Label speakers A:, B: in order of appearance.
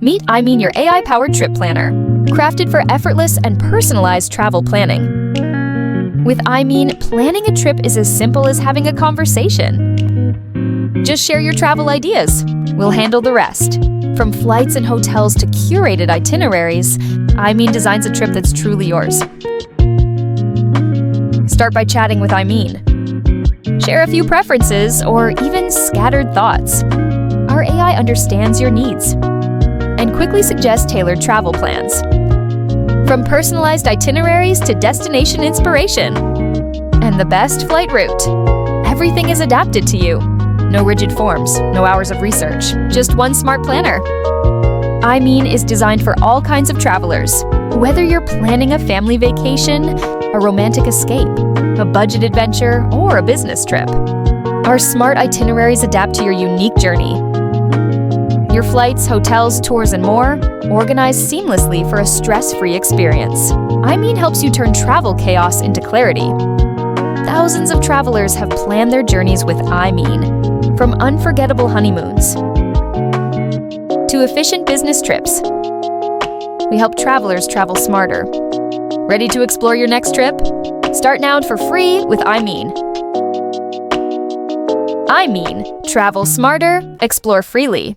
A: Meet imean, your AI-powered trip planner, crafted for effortless and personalized travel planning. With imean, planning a trip is as simple as having a conversation. Just share your travel ideas. We'll handle the rest. From flights and hotels to curated itineraries, imean designs a trip that's truly yours. Start by chatting with imean. Share a few preferences or even scattered thoughts. Our AI understands your needs and quickly suggests tailored travel plans. From personalized itineraries to destination inspiration. And the best flight route. Everything is adapted to you. No rigid forms, no hours of research, just one smart planner. imean is designed for all kinds of travelers. Whether you're planning a family vacation, a romantic escape, a budget adventure, or a business trip, our smart itineraries adapt to your unique journey. Your flights, hotels, tours, and more, organized seamlessly for a stress-free experience. imean helps you turn travel chaos into clarity. Thousands of travelers have planned their journeys with imean, from unforgettable honeymoons to efficient business trips. We help travelers travel smarter. Ready to explore your next trip? Start now for free with imean. imean. Travel smarter, explore freely.